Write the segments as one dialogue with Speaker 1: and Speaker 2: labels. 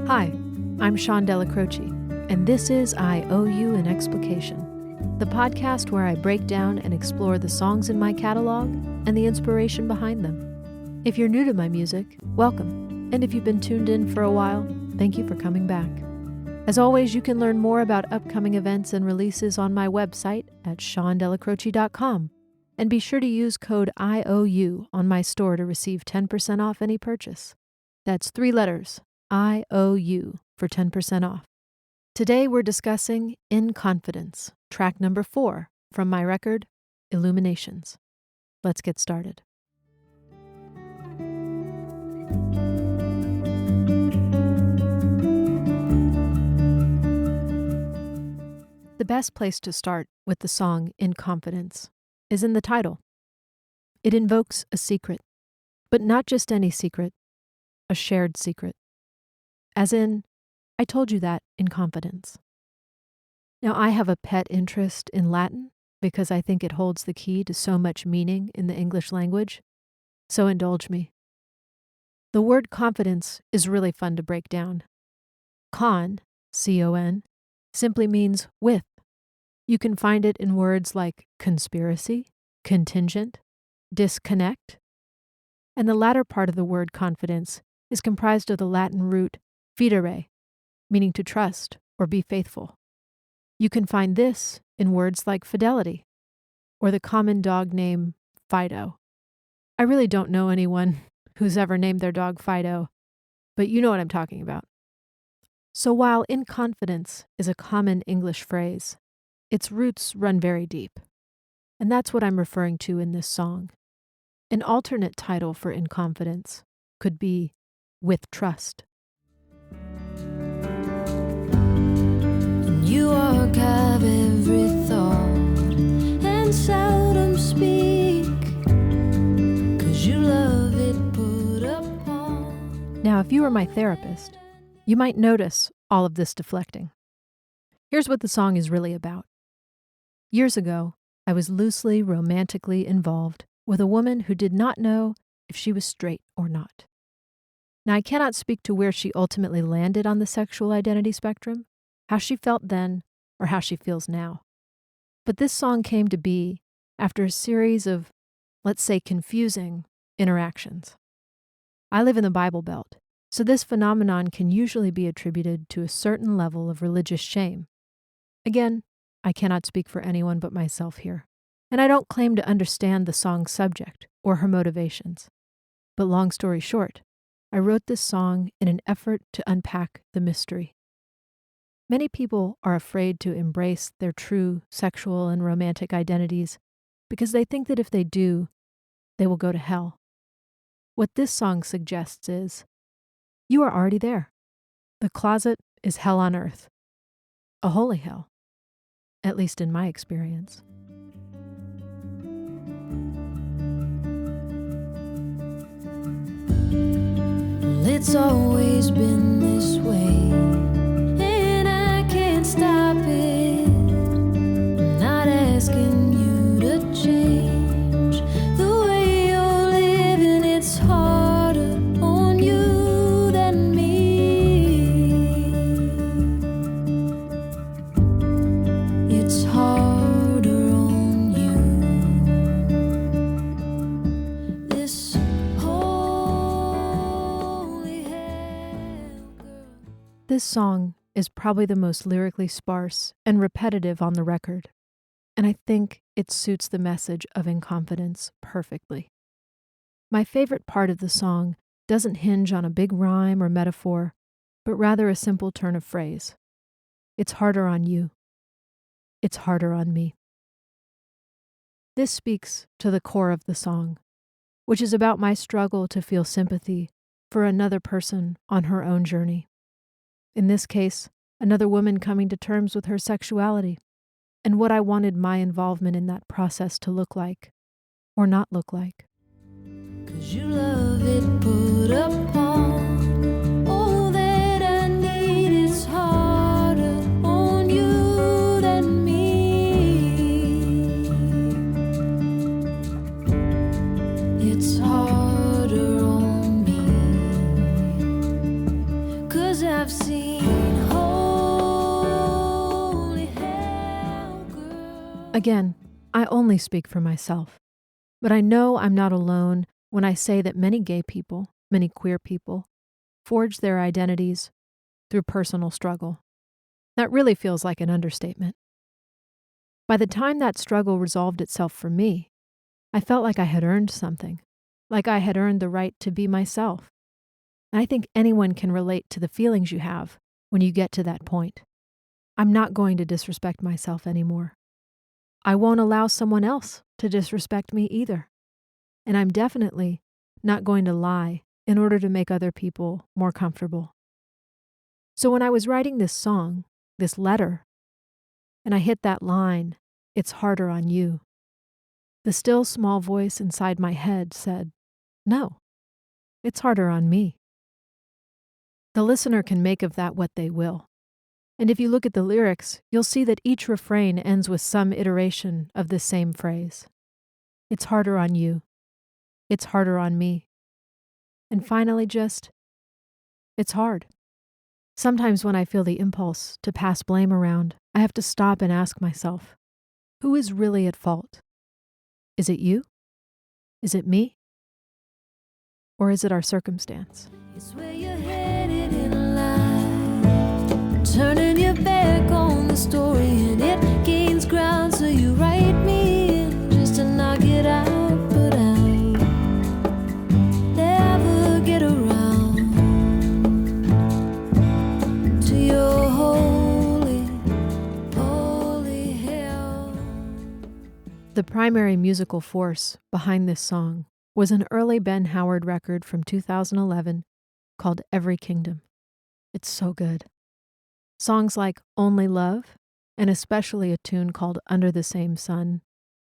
Speaker 1: Hi, I'm Sean Della Croce, and this is I Owe You an Explication, the podcast where I break down and explore the songs in my catalog and the inspiration behind them. If you're new to my music, welcome, and if you've been tuned in for a while, thank you for coming back. As always, you can learn more about upcoming events and releases on my website at seandellacroce.com, and be sure to use code IOU on my store to receive 10% off any purchase. That's 3 letters, IOU, for 10% off. Today we're discussing In Confidence, track number 4 from my record, Illuminations. Let's get started. The best place to start with the song In Confidence is in the title. It invokes a secret, but not just any secret, a shared secret. As in, I told you that in confidence. Now, I have a pet interest in Latin because I think it holds the key to so much meaning in the English language, so indulge me. The word confidence is really fun to break down. Con, C-O-N, simply means with. You can find it in words like conspiracy, contingent, disconnect, and the latter part of the word confidence is comprised of the Latin root fidere, meaning to trust or be faithful. You can find this in words like fidelity or the common dog name Fido. I really don't know anyone who's ever named their dog Fido, but you know what I'm talking about. So while in confidence is a common English phrase, its roots run very deep. And that's what I'm referring to in this song. An alternate title for In Confidence could be With Trust.
Speaker 2: You archive every thought and seldom speak, 'cause you love it put upon.
Speaker 1: Now, if you were my therapist, you might notice all of this deflecting. Here's what the song is really about. Years ago, I was loosely romantically involved with a woman who did not know if she was straight or not. Now, I cannot speak to where she ultimately landed on the sexual identity spectrum, how she felt then, or how she feels now. But this song came to be after a series of, let's say, confusing interactions. I live in the Bible Belt, so this phenomenon can usually be attributed to a certain level of religious shame. Again, I cannot speak for anyone but myself here, and I don't claim to understand the song's subject or her motivations. But long story short, I wrote this song in an effort to unpack the mystery. Many people are afraid to embrace their true sexual and romantic identities because they think that if they do, they will go to hell. What this song suggests is, you are already there. The closet is hell on earth. A holy hell, at least in my experience.
Speaker 2: It's always been this way, and I can't stop it. I'm not asking you to change the way you're living. It's harder on you than me. It's harder on you. This
Speaker 1: This song is probably the most lyrically sparse and repetitive on the record, and I think it suits the message of In Confidence perfectly. My favorite part of the song doesn't hinge on a big rhyme or metaphor, but rather a simple turn of phrase. It's harder on you. It's harder on me. This speaks to the core of the song, which is about my struggle to feel sympathy for another person on her own journey. In this case, another woman coming to terms with her sexuality and what I wanted my involvement in that process to look like, or not look like.
Speaker 2: 'Cause you love it put upon. All that I need is harder on you than me. It's harder on me. 'Cause I've
Speaker 1: Again, I only speak for myself, but I know I'm not alone when I say that many gay people, many queer people, forge their identities through personal struggle. That really feels like an understatement. By the time that struggle resolved itself for me, I felt like I had earned something, like I had earned the right to be myself. And I think anyone can relate to the feelings you have when you get to that point. I'm not going to disrespect myself anymore. I won't allow someone else to disrespect me either. And I'm definitely not going to lie in order to make other people more comfortable. So when I was writing this song, this letter, and I hit that line, "It's harder on you," the still small voice inside my head said, "No, it's harder on me." The listener can make of that what they will. And if you look at the lyrics, you'll see that each refrain ends with some iteration of this same phrase. It's harder on you. It's harder on me. And finally, just, it's hard. Sometimes when I feel the impulse to pass blame around, I have to stop and ask myself, who is really at fault? Is it you? Is it me? Or is it our circumstance?
Speaker 2: It's where you're headed in life, turning your back on the story, and it gains ground, so you write me in just to knock it out, but I'll never get around to your holy, holy hell.
Speaker 1: The primary musical force behind this song was an early Ben Howard record from 2011 called Every Kingdom. It's so good. Songs like Only Love, and especially a tune called Under the Same Sun,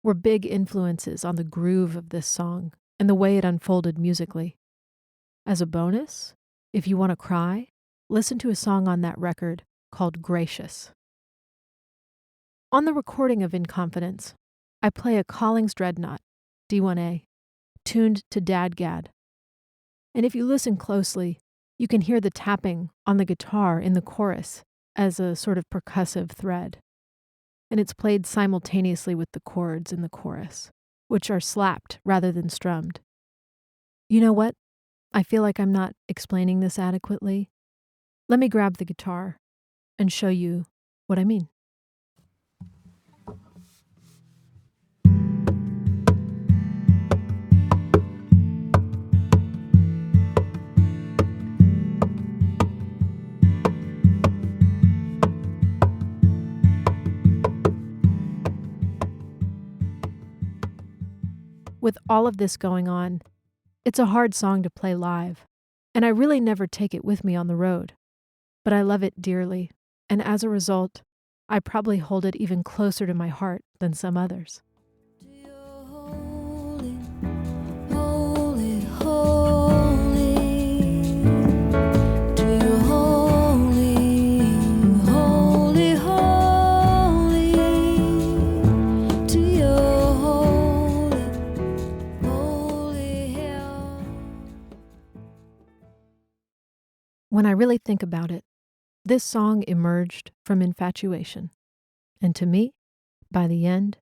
Speaker 1: were big influences on the groove of this song and the way it unfolded musically. As a bonus, if you want to cry, listen to a song on that record called Gracious. On the recording of In Confidence, I play a Collings Dreadnought, D1A, tuned to Dadgad. And if you listen closely, you can hear the tapping on the guitar in the chorus as a sort of percussive thread. And it's played simultaneously with the chords in the chorus, which are slapped rather than strummed. You know what? I feel like I'm not explaining this adequately. Let me grab the guitar and show you what I mean. With all of this going on, it's a hard song to play live, and I really never take it with me on the road. But I love it dearly, and as a result, I probably hold it even closer to my heart than some others.
Speaker 2: To your holy, holy, holy, to your holy, holy, holy, to your holy, holy hell.
Speaker 1: When I really think about it, this song emerged from infatuation. And to me, by the end,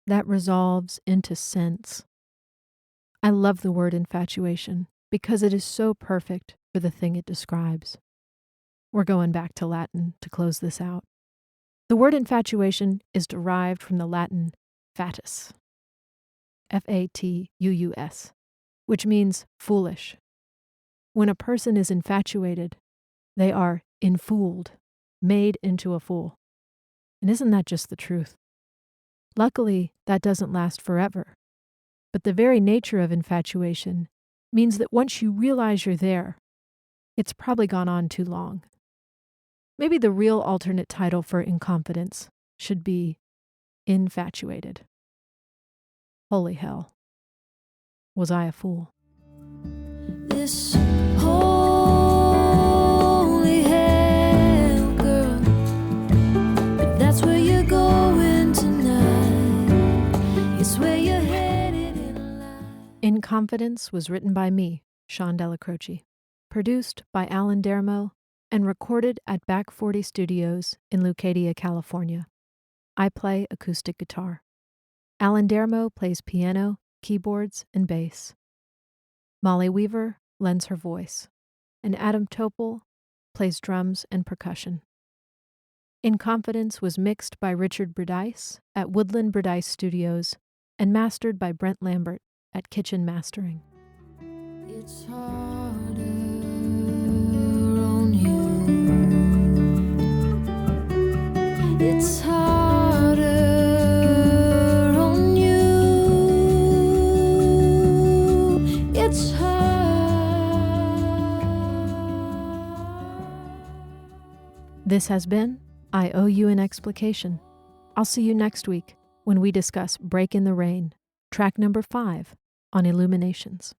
Speaker 1: that resolves into sense. I love the word infatuation because it is so perfect for the thing it describes. We're going back to Latin to close this out. The word infatuation is derived from the Latin fatus, F-A-T-U-U-S, which means foolish. When a person is infatuated, they are enfooled, made into a fool. And isn't that just the truth? Luckily, that doesn't last forever. But the very nature of infatuation means that once you realize you're there, it's probably gone on too long. Maybe the real alternate title for incompetence should be infatuated. Holy hell. Was I a fool?
Speaker 2: This holy hell, girl, if that's where you're going tonight, it's where you're headed in life.
Speaker 1: In Confidence was written by me, Sean Della Croce, produced by Alan Deremo, and recorded at Back 40 Studios in Leucadia, California. I play acoustic guitar. Alan Deremo plays piano, keyboards, and bass. Molly Weaver lends her voice, and Adam Topol plays drums and percussion. In Confidence was mixed by Richard Bredice at Woodland Bredice Studios and mastered by Brent Lambert at Kitchen Mastering.
Speaker 2: It's harder on you. It's harder on you. It's hard.
Speaker 1: This has been I Owe You an Explication. I'll see you next week when we discuss Break in the Rain, track number 5 on Illuminations.